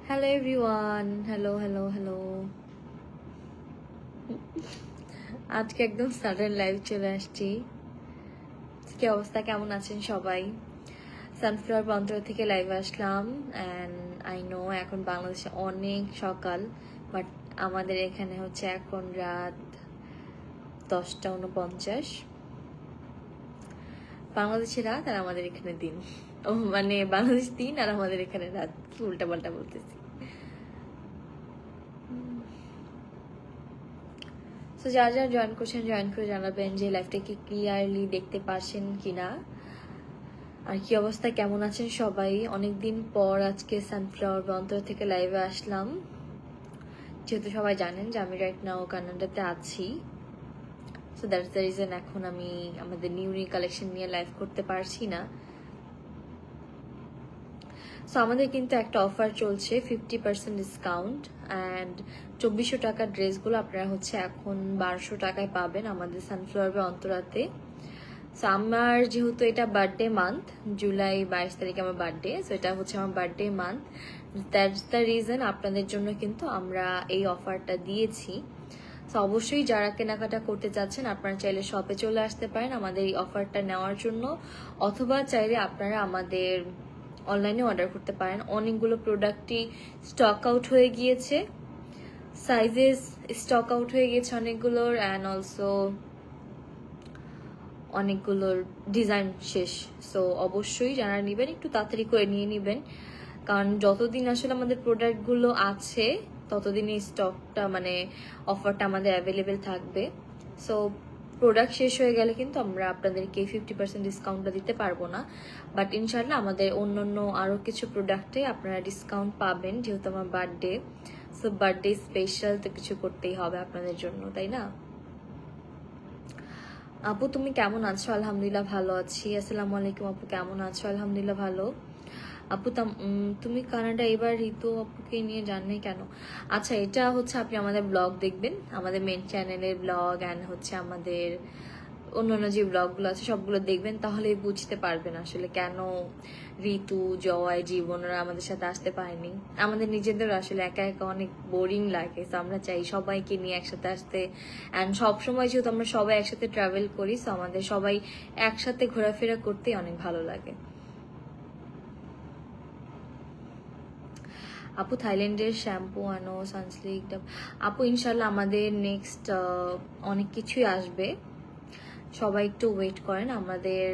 Hello everyone, hello hello hello. আজকে একদম sudden live চলে আসছি। কি অবস্থা, কেমন আছেন সবাই? সানফ্লাওয়ার প্রান্তর থেকে live Aslam. And I know এখন বাংলাদেশে অনেক সকাল, বাট আমাদের এখানে হচ্ছে এখন রাত 10টা 49। বাংলাদেশে রাত আর আমাদের এখানে দিন। ও মানে বাংলাদেশ দিন আর আমাদের এখানে রাত, কি উল্টা পাল্টা বলতেছি। তো যারা যারা জয়েন করছেন জয়েন করে জানাবেন যে লাইভটা কি ক্লিয়ারলি দেখতে পাচ্ছেন কিনা, আর কি অবস্থা, কেমন আছেন সবাই। অনেকদিন পর আজকে সানফ্লাওয়ার প্রান্তর থেকে লাইভে আসলাম, যেহেতু সবাই জানেন যে আমি রাইট নাও কানাডাতে আছি। সো দ্যাটস দ্য রিজন এখন আমি আমাদের নিউ কালেকশন নিয়ে লাইভ করতে পারছি না। সো আমাদের কিন্তু একটা অফার চলছে, 50% ডিসকাউন্ট। অ্যান্ড 2400 টাকার ড্রেসগুলো আপনারা হচ্ছে এখন 1200 টাকায় পাবেন আমাদের সানফ্লাওয়ার অন্তরাতে। সো আমার যেহেতু এটা বার্থডে মান্থ, জুলাই 22 তারিখে আমার বার্থডে, সো এটা হচ্ছে আমার birthday month, that's the reason আপনাদের জন্য কিন্তু আমরা এই অফারটা দিয়েছি। সো অবশ্যই যারা কেনাকাটা করতে চাচ্ছেন আপনারা চাইলে শপে চলে আসতে পারেন আমাদের এই অফারটা নেওয়ার জন্য, অথবা চাইলে আপনারা আমাদের অনলাইনে অর্ডার করতে পারেন। অনেকগুলো প্রোডাক্টই স্টক আউট হয়ে গিয়েছে, সাইজেস স্টক আউট হয়ে গিয়েছে অনেকগুলোর, অ্যান্ড অলসো অনেকগুলোর ডিজাইন শেষ। সো অবশ্যই যারা নেবেন একটু তাড়াতাড়ি করে নিয়ে নেবেন, কারণ যতদিন আসলে আমাদের প্রোডাক্টগুলো আছে ততদিনই স্টকটা মানে অফারটা আমাদের অ্যাভেলেবেল থাকবে। সো প্রোডাক্ট শেষ হয়ে গেলে কিন্তু আমরা আপনাদেরকে 50% ডিসকাউন্টটা দিতে পারবো না, বাট ইনশাল্লাহ আমাদের অন্য আরও কিছু প্রোডাক্টে আপনারা ডিসকাউন্ট পাবেন, যেহেতু আমার বার্থডে। সো বার্থডে স্পেশাল তো কিছু করতেই হবে আপনাদের জন্য, তাই না? আপু তুমি কেমন আছো? আলহামদুলিল্লাহ ভালো আছি। আসসালামু আলাইকুম আপু, কেমন আছো? আলহামদুলিল্লাহ ভালো। আপু তুমি কানাডা এবার ঋতু আপুকে নিয়ে জাননি কেন? আচ্ছা, এটা হচ্ছে আপনি আমাদের ব্লগ দেখবেন, আমাদের মেন চ্যানেলের ব্লগ অ্যান্ড হচ্ছে আমাদের অন্যান্য যে ব্লগগুলো আছে সবগুলো দেখবেন, তাহলে বুঝতে পারবেন আসলে কেন ঋতু, জয়, জীবনরা আমাদের সাথে আসতে পারেনি। আমাদের নিজেদের আসলে একা একা অনেক বোরিং লাগে, তো আমরা চাই সবাইকে নিয়ে একসাথে আসতে। অ্যান্ড সবসময় যেহেতু আমরা সবাই একসাথে ট্রাভেল করি, তো আমাদের সবাই একসাথে ঘোরাফেরা করতেই অনেক ভালো লাগে। আপু থাইল্যান্ডের শ্যাম্পু আনো, সানসিল্ক। আপু ইনশাল্লাহ আমাদের নেক্সট অনেক কিছুই আসবে, সবাই একটু ওয়েট করেন। আমাদের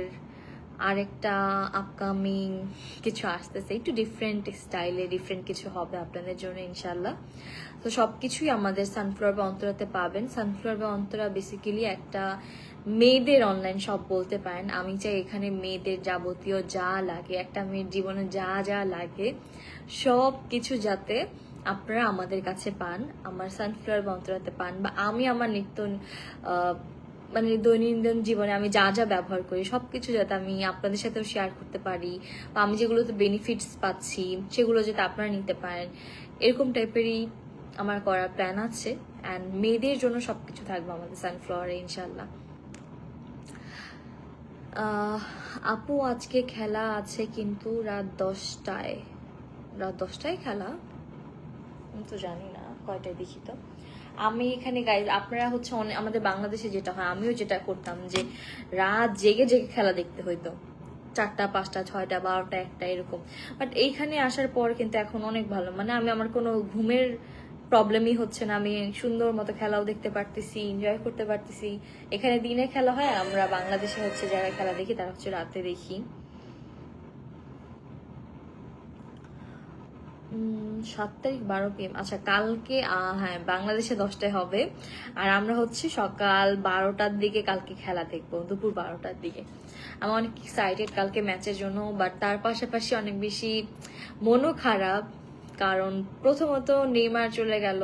আরেকটা আপকামিং কিছু আসতেছে, একটু ডিফারেন্ট স্টাইলে ডিফারেন্ট কিছু হবে আপনাদের জন্য ইনশাল্লাহ। তো সব কিছুই আমাদের সানফ্লাওয়ার বা অন্তরাতে পাবেন। সানফ্লাওয়ার বা অন্তরা বেসিক্যালি একটা মেয়েদের অনলাইন শপ বলতে পারেন। আমি চাই এখানে মেয়েদের যাবতীয় যা লাগে, একটা মেয়ের জীবনে যা যা লাগে সব কিছু যাতে আপনারা আমাদের কাছে পান, আমার সানফ্লাওয়ার বা অন্তরাতে পান, বা আমি আমার নিত্য মানে দৈনন্দিন জীবনে আমি যা যা ব্যবহার করি সবকিছু যাতে আমি আপনাদের সাথেও শেয়ার করতে পারি, বা আমি যেগুলোতে বেনিফিটস পাচ্ছি সেগুলো যাতে আপনারা নিতে পারেন, এরকম টাইপেরই আমার করার প্ল্যান আছে। অ্যান্ড মেয়েদের জন্য সবকিছু থাকবে আমাদের সানফ্লাওয়ারে ইনশাল্লাহ। আপু আজকে খেলা আছে কিন্তু রাত 10টায়। রাত 10টায় খেলা? আমি তো জানি না কয়টায়, দেখি তো। আমি এখানে গাইজ আপনারা হচ্ছে আমাদের বাংলাদেশে যেটা হয়, আমিও যেটা করতাম যে রাত জেগে জেগে খেলা দেখতে হইতো, 4টা 5টা 6টা 12টা 1টা এরকম। বাট এইখানে আসার পর কিন্তু এখন অনেক ভালো, মানে আমি আমার কোনো ঘুমের প্রবলেমই হচ্ছে না, আমি সুন্দর মতো খেলাও দেখতে পারতেছি, এনজয় করতে পারতেছি। এখানে দিনে খেলা হয়, আমরা বাংলাদেশে হচ্ছে যারা খেলা দেখি তারা হচ্ছে রাতে দেখি। 7 তারিখ 12 PM। আচ্ছা কালকে হ্যাঁ বাংলাদেশে 10টায় হবে, আর আমরা হচ্ছে সকাল 12টার দিকে কালকে খেলা দেখবো, দুপুর 12টার দিকে। আমি অনেক এক্সাইটেড কালকে ম্যাচের জন্য, বাট তার পাশাপাশি অনেক বেশি মনও খারাপ, কারণ প্রথমত নেইমার চলে গেল।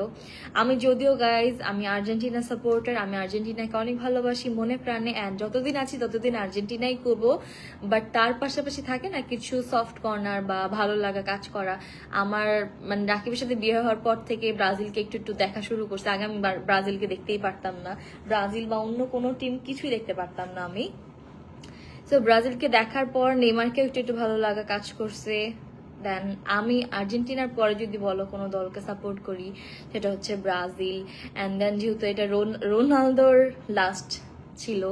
আমি যদিও গাইজ আমি আর্জেন্টিনা সাপোর্টার, আমি আর্জেন্টিনাকে অনেক ভালোবাসি মনে প্রাণে, অ্যান্ড যতদিন আছি ততদিন আর্জেন্টিনাই করবো। বাট তার পাশাপাশি থাকে না কিছু সফট কর্নার বা ভালো লাগা কাজ করা। আমার মানে রাকিবের সাথে বিয়ে হওয়ার পর থেকে ব্রাজিলকে একটু একটু দেখা শুরু করছে। আগে আমি ব্রাজিলকে দেখতেই পারতাম না, ব্রাজিল বা অন্য কোনো টিম কিছুই দেখতে পারতাম না আমি। তো ব্রাজিলকে দেখার পর নেইমারকে একটু একটু ভালো লাগা কাজ করছে, দেন আমি আর্জেন্টিনার পরে যদি বলো কোনো দলকে সাপোর্ট করি সেটা হচ্ছে ব্রাজিল। অ্যান্ড দেন যেহেতু এটা রোনালদোর লাস্ট ছিল,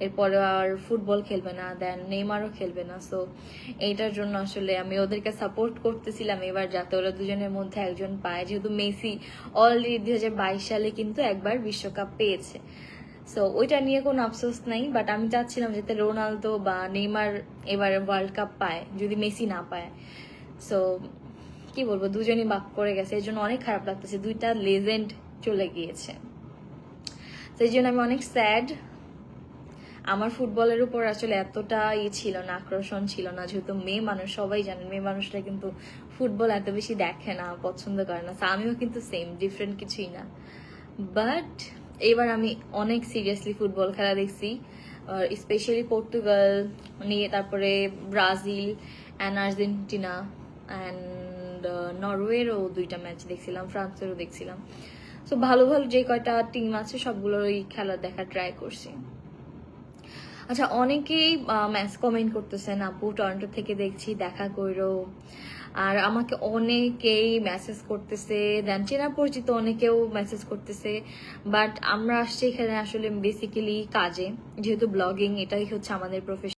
এরপরে আর ফুটবল খেলবে না, দেন নেইমারও খেলবে না, সো এইটার জন্য আসলে আমি ওদেরকে সাপোর্ট করতেছিলাম এবার যাতে ওরা দুজনের মধ্যে একজন পায়, যেহেতু মেসি অলরেডি 2022 সালে কিন্তু একবার বিশ্বকাপ পেয়েছে। সো ওইটা নিয়ে কোনো আফসোস নাই, বাট আমি চাচ্ছিলাম যাতে রোনালদো বা নেইমার এবার ওয়ার্ল্ড কাপ পায় যদি মেসি না পায়। সো কি বলবো, দুজনই বাক করে গেছে, এই জন্য অনেক খারাপ লাগতেছে, দুইটা লেজেন্ড চলে গিয়েছে। সেই জন্য আমি অনেক স্যাড। আমার ফুটবলের উপর আসলে এতটা ছিল না, আকর্ষণ ছিল না, যেহেতু মেয়ে মানুষ, সবাই জানেন মেয়ে মানুষরা কিন্তু ফুটবল এত বেশি দেখে না, পছন্দ করে না। আমিও কিন্তু সেম, ডিফারেন্ট কিছুই না। বাট এবার আমি অনেক সিরিয়াসলি ফুটবল খেলা দেখছি, স্পেশালি পর্তুগাল নিয়ে, তারপরে ব্রাজিল অ্যান্ড আর্জেন্টিনা অ্যান্ড নরওয়েরও 2টা ম্যাচ দেখছিলাম, ফ্রান্সেরও দেখছিলাম। সো ভালো ভালো যে কয়টা টিম আছে সবগুলোরই খেলা দেখা ট্রাই করছি। আচ্ছা, অনেকেই ম্যাচ কমেন্ট করতেছেন, আপু টরন্টো থেকে দেখছি, দেখা করো। আর আমাকে অনেকেই মেসেজ করতেছে, দেন চেনা পরিচিত অনেকেও মেসেজ করতেছে। বাট আমরা আসছি এখানে আসলে বেসিক্যালি কাজে, যেহেতু ব্লগিং এটাই হচ্ছে আমাদের প্রফেশন।